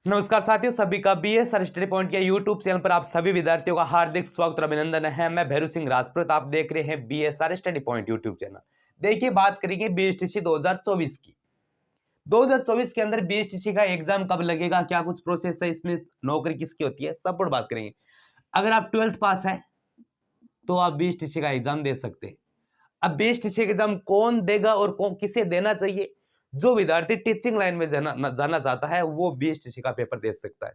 नमस्कार साथियों, सभी का बीएस स्टडी पॉइंट के यूट्यूब चैनल पर आप सभी विद्यार्थियों का हार्दिक स्वागत और अभिनंदन है। मैं भैरू सिंह राजपूत, आप देख रहे हैं BSR study point YouTube channel. देखिए, बात करेंगे बीएसटीसी 2024 की। 2024 के अंदर बीएसटीसी का एग्जाम कब लगेगा, क्या कुछ प्रोसेस है, इसमें नौकरी किसकी होती है, सब पर बात करेंगे। अगर आप 12th पास है तो आप बीएसटीसी का एग्जाम दे सकते हैं। अब बीएसटीसी का एग्जाम कौन देगा और किसे देना चाहिए? जो विद्यार्थी टीचिंग लाइन में जाना चाहता है वो बीएसटीसी का पेपर दे सकता है।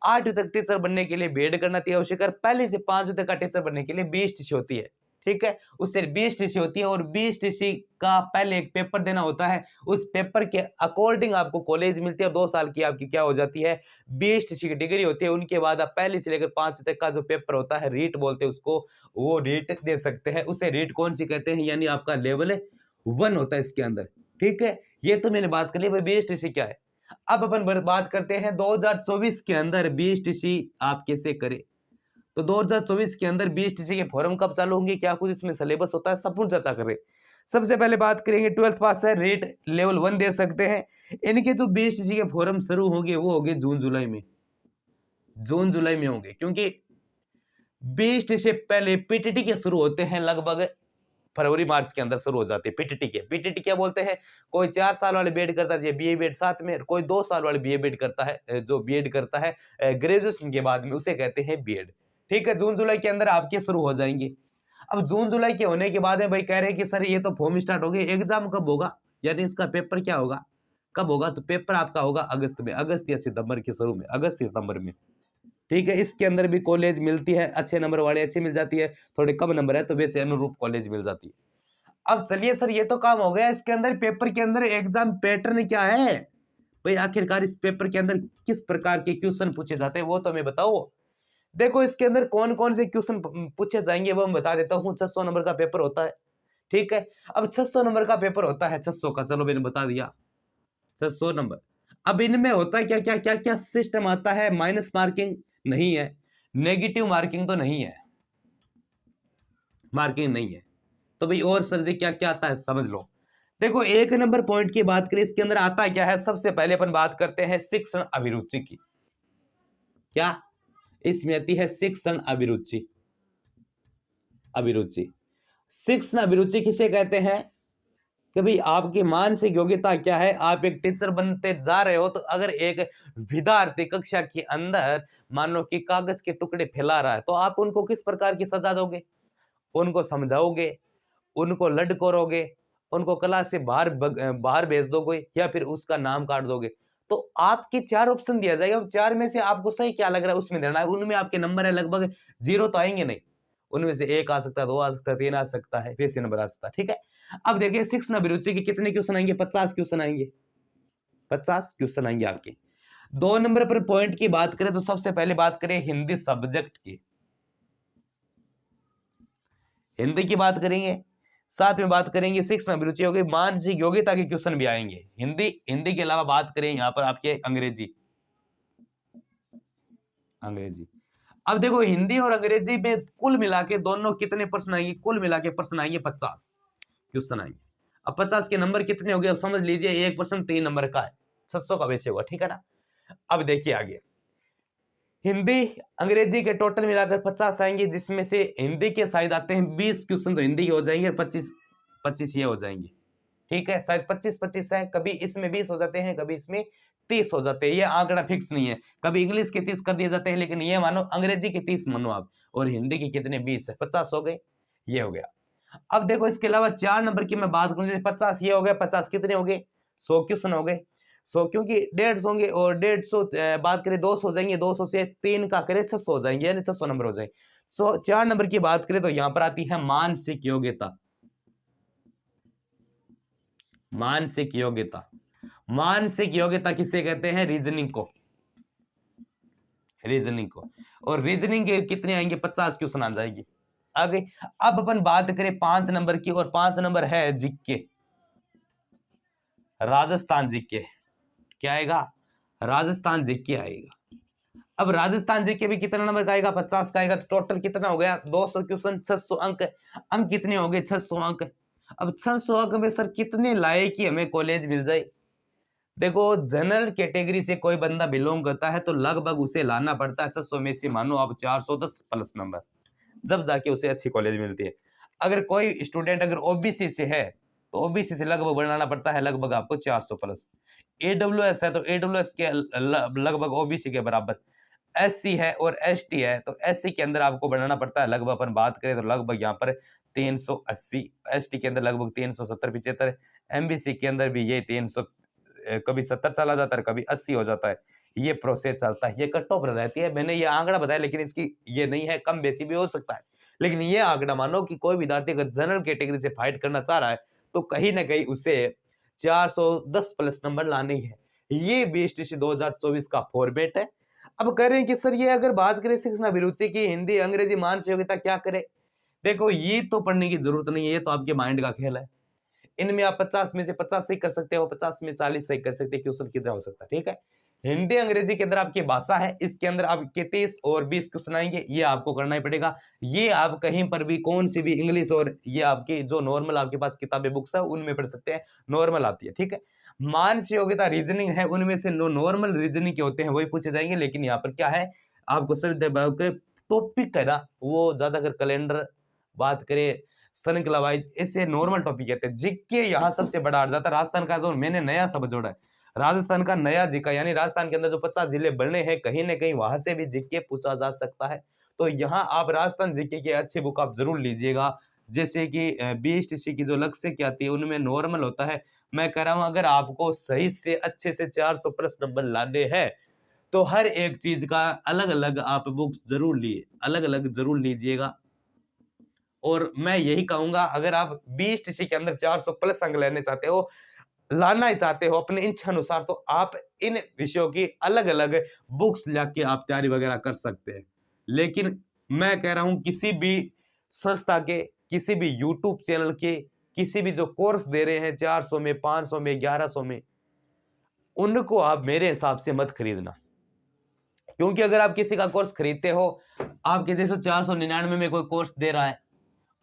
8वीं तक टीचर बनने के लिए बीएड करना अति आवश्यक है। पहले से 5वीं तक का टीचर बनने के लिए बीएसटीसी होती है, ठीक है, उससे बीएसटीसी होती है और बीएसटीसी का पहले एक पेपर देना होता है। उस पेपर के अकॉर्डिंग आपको कॉलेज मिलती है। 2 साल की आपकी क्या हो जाती है, बीएसटीसी की डिग्री होती है। उनके बाद आप पहले से लेकर 5वीं तक का जो पेपर होता है, रीट बोलते हैं उसको, वो रीट दे सकते हैं। उसे रीट कौन सी कहते हैं, यानी आपका लेवल 1 होता है इसके अंदर, ठीक है। ये तो मैंने बात कर ली भाई बीएसटीसी क्या है। अब अपन बात करते हैं 2024 के अंदर बीएसटीसी आप कैसे करें। तो 2024 के अंदर बीएसटीसी के फॉर्म कब चालू होंगे, क्या कुछ इसमें सिलेबस होता है, सब कुछ चर्चा करें। सबसे पहले बात करेंगे 12th पास है, रेट लेवल 1 दे सकते हैं। इनके जो बीएसटीसी के फॉर्म शुरू होंगे वो होंगे जून जुलाई में होंगे, क्योंकि बीएसटीसी से पहले पीटीटी के शुरू होते हैं लगभग फरवरी मार्च के अंदर शुरू हो जाती है। पीटीटी क्या बोलते हैं, कोई 4 साल वाले बीएड करता है बीए बीएड साथ में, कोई 2 साल वाले बीए बीएड करता है, जो बीएड करता है ग्रेजुएशन के बाद में, उसे कहते हैं बीएड, ठीक है। जून जुलाई के अंदर आपके शुरू हो जाएंगे। अब जून जुलाई के होने के बाद में भाई कह रहे हैं कि सर ये तो फॉर्म स्टार्ट हो गए, एग्जाम कब होगा, यानी इसका पेपर क्या होगा, कब होगा? तो पेपर आपका होगा अगस्त में, अगस्त या सितंबर के शुरू में, अगस्त सितंबर में, ठीक है। इसके अंदर भी कॉलेज मिलती है, अच्छे नंबर वाले अच्छी मिल जाती है, थोड़े कम नंबर है तो वैसे अनुरूप कॉलेज मिल जाती है। अब चलिए सर, ये तो काम हो गया। इसके अंदर पेपर के अंदर एग्जाम पैटर्न क्या है भाई, आखिरकार इस पेपर के अंदर किस प्रकार के क्वेश्चन पूछे जाते हैं वो तो मैं बताओ। देखो, इसके अंदर कौन कौन से क्वेश्चन पूछे जाएंगे वो मैं बता देता हूँ। 600 नंबर का पेपर होता है, ठीक है। अब 600 नंबर का पेपर होता है, 600 का, चलो मैंने बता दिया 600 नंबर। अब इनमें होता है क्या क्या क्या क्या सिस्टम आता है। माइनस मार्किंग नहीं है, नेगेटिव मार्किंग तो नहीं है, मार्किंग नहीं है। तो भाई और सर जी क्या क्या आता है समझ लो। देखो, 1 नंबर पॉइंट की बात करें, इसके अंदर आता क्या है। सबसे पहले अपन बात करते हैं शिक्षण अभिरुचि की। क्या इसमें आती है शिक्षण अभिरुचि। अभिरुचि, शिक्षण अभिरुचि किसे कहते हैं कि भाई आपकी मानसिक योग्यता क्या है। आप एक टीचर बनते जा रहे हो, तो अगर एक विद्यार्थी कक्षा के अंदर मान लो कि कागज के टुकड़े फैला रहा है, तो आप उनको किस प्रकार की सजा दोगे? उनको समझाओगे, उनको लडकोरोगे, उनको क्लास से बाहर भेज दोगे, या फिर उसका नाम काट दोगे? तो आपके 4 ऑप्शन दिया जाएगा, 4 में से आपको सही क्या लग रहा है उसमें देना है। उनमें आपके नंबर है लगभग 0 तो आएंगे नहीं, उनमें से 1 आ सकता है, 2 आ सकता है, 3 आ सकता है, वैसे नंबर आ सकता है, ठीक है। अब देखिए, शिक्षण अभिरुचि के कितने क्वेश्चन आएंगे? 50 क्वेश्चन आएंगे, 50 क्वेश्चन आएंगे आपके। 2 नंबर पर पॉइंट की बात करें तो सबसे पहले बात करें हिंदी सब्जेक्ट की, हिंदी की बात करेंगे। साथ में बात करेंगे शिक्षण अभिरुचि होगी, मानसिक योग्यता के क्वेश्चन भी आएंगे। हिंदी के अलावा बात करें यहाँ पर आपके अंग्रेजी। अब देखो, हिंदी और अंग्रेजी में कुल मिला के दोनों कितने प्रश्न आएंगे? कुल मिला के प्रश्न आएंगे 50 क्वेश्चन आएंगे। अब 50 के नंबर कितने हो गए, अब समझ लीजिए। एक प्रश्न 3 नंबर का है, 600 का वैसे होगा, ठीक है ना। अब देखिए आगे, हिंदी अंग्रेजी के टोटल मिलाकर 50 आएंगे, जिसमें से हिंदी के शायद आते हैं 20 क्वेश्चन तो हिंदी के हो जाएंगे, 25 ये हो जाएंगे, ठीक है। शायद 25 है, कभी इसमें 20 हो जाते हैं, कभी इसमें 30 हो जाते हैं। ये आंकड़ा फिक्स नहीं है, कभी इंग्लिश के 30 कर दिए जाते हैं, लेकिन ये मानो अंग्रेजी के 30 मानो आप, और हिंदी के कितने 20 है, 50 हो गए, ये हो गया। अब देखो, इसके अलावा 4 नंबर की मैं बात करूं, 50 ये हो गया, 50 कितने हो गए, 100 क्वेश्चन हो गए। 100 क्योंकि 150 होंगे, और 150 बात करें 200 हो जाएंगे, 200 से 3 का करें 600 हो जाएंगे, यानी 600 नंबर हो जाएंगे। 4 नंबर की बात करें तो यहां पर आती है मानसिक योग्यता। मानसिक योग्यता, मानसिक योग्यता किसे कहते हैं? रीजनिंग को, रीजनिंग को। और रीजनिंग के कितने आएंगे? 50 क्वेश्चन आ जाएगी आगे। अब अपन बात करें 5 नंबर की, और 5 नंबर है जीके, राजस्थान जीके। क्या आएगा? राजस्थान जीके आएगा। अब राजस्थान जीके भी कितना नंबर का आएगा? 50 का आएगा। तो टोटल कितना हो गया? 200 क्वेश्चन, 600 अंक। अंक कितने हो गए? 600 अंक। अब 600 अंक में सर कितने लाए कि हमें कॉलेज मिल जाए? देखो जनरल कैटेगरी से कोई बंदा बिलोंग करता है तो लगभग उसे लाना पड़ता है 600 में से मानो आप 410 प्लस नंबर, जब जाके उसे अच्छी कॉलेज मिलती है। अगर कोई स्टूडेंट अगर ओबीसी से है तो ओबीसी से लगभग बनाना पड़ता है लगभग आपको 400 प्लस। ईडब्ल्यूएस है तो ईडब्ल्यूएस के लगभग ओबीसी के बराबर। एससी है और एसटी है तो एससी के अंदर आपको बनाना पड़ता है लगभग, अपन बात करें तो लगभग यहाँ पर 380, एसटी के अंदर लगभग 370-75, एमबीसी के अंदर भी ये 300, कभी 70 चला जाता है कभी 80 हो जाता है। ये प्रोसेस चलता है, ये कट ऑफ रहती है। मैंने ये आंकड़ा बताया लेकिन इसकी ये नहीं है, कम बेसी भी हो सकता है। लेकिन ये आंकड़ा मानो कि कोई विद्यार्थी अगर जनरल कैटेगरी से फाइट करना चाह रहा है तो कहीं ना कहीं उसे 410 प्लस नंबर लाने ही है। ये बीएसटीसी 2024 का फॉर्मेट है। अब कह रहे हैं कि सर ये अगर बात करें शिक्षा अभिरुचि की, हिंदी अंग्रेजी मानसिक योग्यता क्या करे? देखो ये तो पढ़ने की जरूरत नहीं है, ये तो आपके माइंड का खेल है। इनमें आप 50 में से 50 सही कर सकते हो, 50 में 40 सही कर सकते हैं, क्वेश्चन कितना हो सकता है, ठीक है। हिंदी अंग्रेजी के अंदर आपकी भाषा है, इसके अंदर आपके 30 और 20 क्वेश्चन आएंगे, ये आपको करना ही पड़ेगा। ये आप कहीं पर भी कौन सी भी इंग्लिश और ये आपकी जो नॉर्मल आपके पास किताबें बुक्स है उनमें पढ़ सकते हैं, नॉर्मल आती है, ठीक है। मानसिक योग्यता रीजनिंग है, उनमें से नॉर्मल रीजनिंग के होते हैं वही पूछे जाएंगे, लेकिन यहाँ पर क्या है आपको सभी टॉपिक है ना वो ज्यादातर कैलेंडर बात करें सन क्लवाइज, इससे नॉर्मल टॉपिक कहते हैं। जीके यहाँ सबसे बड़ा अड़ जाता है। राजस्थान का जो मैंने नया शब्द जोड़ा है, राजस्थान का नया जीका, यानी राजस्थान के अंदर जो 50 जिले बने हैं कहीं ना कहीं वहां से भी जीके पूछा जा सकता है। तो यहाँ आप राजस्थान जीके की अच्छी बुक आप जरूर लीजिएगा। जैसे कि बीएसटीसी की जो लक्ष्य की आती है उनमें नॉर्मल होता है। मैं कह रहा हूँ अगर आपको सही से अच्छे से 400 प्लस नंबर लाने हैं तो हर एक चीज का अलग अलग आप बुक्स जरूर लिए, अलग अलग जरूर लीजिएगा। और मैं यही कहूंगा अगर आप बीएसटीसी के अंदर 400 प्लस अंक लेने चाहते हो, लाना ही चाहते हो अपने इच्छा अनुसार, तो आप इन विषयों की अलग अलग बुक्स लाके आप तैयारी वगैरह कर सकते हैं। लेकिन मैं कह रहा हूं किसी भी संस्था के, किसी भी यूट्यूब चैनल के, किसी भी जो कोर्स दे रहे हैं 400 में, 500 में, 1100 में, उनको आप मेरे हिसाब से मत खरीदना। क्योंकि अगर आप किसी का कोर्स खरीदते हो, आपके जैसे 499 में कोई कोर्स दे रहा है,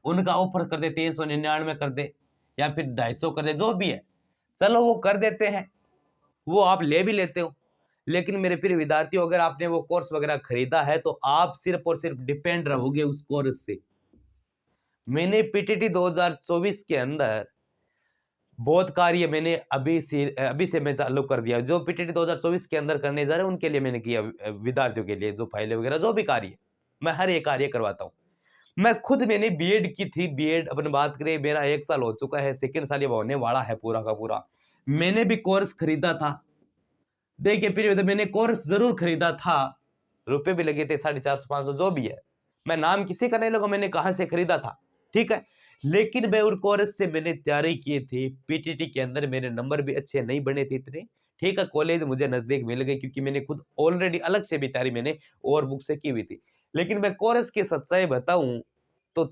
उनका ऑफर कर दे 399 कर दे या फिर 250 कर दे, जो भी है चलो वो कर देते हैं, वो आप ले भी लेते हो। लेकिन मेरे प्रिय विद्यार्थियों अगर आपने वो कोर्स वगैरह खरीदा है तो आप सिर्फ और सिर्फ डिपेंड रहोगे उस कोर्स से। मैंने पीटीटी 2024 के अंदर बहुत कार्य मैंने अभी से मैं चालू कर दिया। जो पीटीटी 2024 के अंदर करने जा रहे हैं उनके लिए मैंने किया, विद्यार्थियों के लिए जो फाइलें वगैरह जो भी कार्य मैं हर एक कार्य करवाता हूँ। मैं खुद मैंने बीएड की थी, बीएड अपन बात करें मेरा 1 साल हो चुका है, सेकंड साल ये होने वाला है पूरा का पूरा। मैंने भी कोर्स खरीदा था। देखिए फिर मैंने कोर्स जरूर खरीदा था, रुपए भी लगे थे 450-500 जो भी है। मैं नाम किसी का नहीं लगा, मैंने कहां से खरीदा था, ठीक है। लेकिन मैं उन कोर्स से मैंने तैयारी की थी। पीटीटी के अंदर मेरे नंबर भी अच्छे नहीं बने थे इतने, ठीक है। कॉलेज मुझे नजदीक मिल गए क्योंकि मैंने खुद ऑलरेडी अलग से भी तैयारी मैंने और बुक से की हुई थी। लेकिन मैं कोर्स की सच्चाई बताऊं तो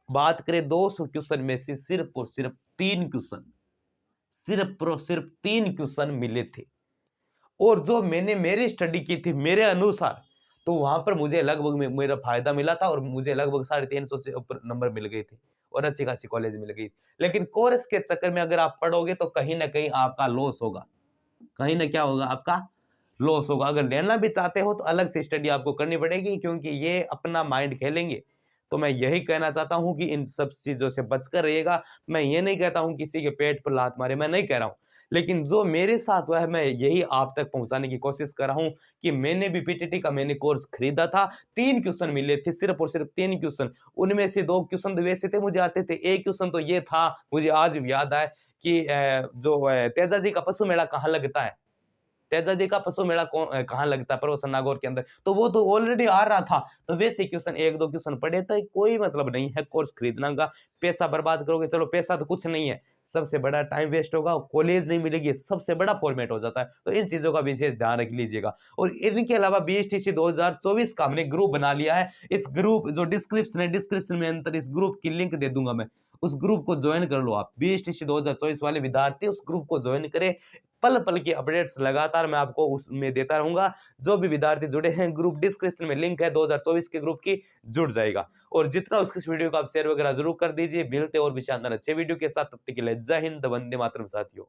बात करें 200 क्वेश्चन में से सिर्फ और सिर्फ 3 क्वेश्चन, सिर्फ और सिर्फ 3 क्वेश्चन मिले थे। और जो मैंने मेरी स्टडी की थी मेरे अनुसार, तो वहां पर मुझे लगभग मेरा फायदा मिला था और मुझे लगभग 350 से ऊपर नंबर मिल गए थे और अच्छी खासी कॉलेज मिल गई। लेकिन कोर्स के चक्कर में अगर आप पढ़ोगे तो कहीं ना कहीं आपका लॉस होगा, कहीं ना क्या होगा आपका लॉस होगा। अगर लेना भी चाहते हो तो अलग से स्टडी आपको करनी पड़ेगी क्योंकि ये अपना माइंड खेलेंगे। तो मैं यही कहना चाहता हूं कि इन सब चीजों से बचकर रहिएगा। मैं ये नहीं कहता हूं किसी के पेट पर लात मारे, मैं नहीं कह रहा हूं। लेकिन जो मेरे साथ हुआ है मैं यही आप तक पहुंचाने की कोशिश कर रहा हूं कि मैंने भी पीटीटी का मैंने कोर्स खरीदा था। 3 क्वेश्चन मिले थे, सिर्फ और सिर्फ 3 क्वेश्चन। उनमें से 2 क्वेश्चन तो वैसे थे मुझे आते थे, एक क्वेश्चन तो ये था मुझे आज भी याद है कि तेजा जी का पशु मेला कहाँ लगता है, तेजा जी का पशु मेला कहाँ लगता है, पर्वत नागौर के अंदर, तो वो तो ऑलरेडी आ रहा था। तो वैसे क्वेश्चन 1-2 क्वेश्चन पढ़े तो कोई मतलब नहीं है कोर्स खरीदना का। पैसा बर्बाद करोगे, चलो पैसा तो कुछ नहीं है, सबसे बड़ा टाइम वेस्ट होगा, कॉलेज नहीं मिलेगी, सबसे बड़ा फॉर्मेट हो जाता है। तो इन चीजों का विशेष ध्यान रख लीजिएगा। और इनके अलावा बीएसटीसी 2024 का हमने ग्रुप बना लिया है। इस ग्रुप जो डिस्क्रिप्शन है, डिस्क्रिप्शन में अंदर इस ग्रुप की लिंक दे दूंगा मैं, उस ग्रुप को ज्वाइन कर लो आप। बीएसटीसी 2024 वाले विद्यार्थी उस ग्रुप को ज्वाइन करें। पल पल की अपडेट्स लगातार मैं आपको उसमें देता रहूंगा। जो भी विद्यार्थी जुड़े हैं, ग्रुप डिस्क्रिप्शन में लिंक है 2024 के ग्रुप की, जुड़ जाएगा। और जितना उसके इस वीडियो को आप शेयर वगैरह जरूर कर दीजिए। मिलते और भी शानदार अच्छे वीडियो के साथ, तब तक के लिए जय हिंद, वंदे मातरम साथियों।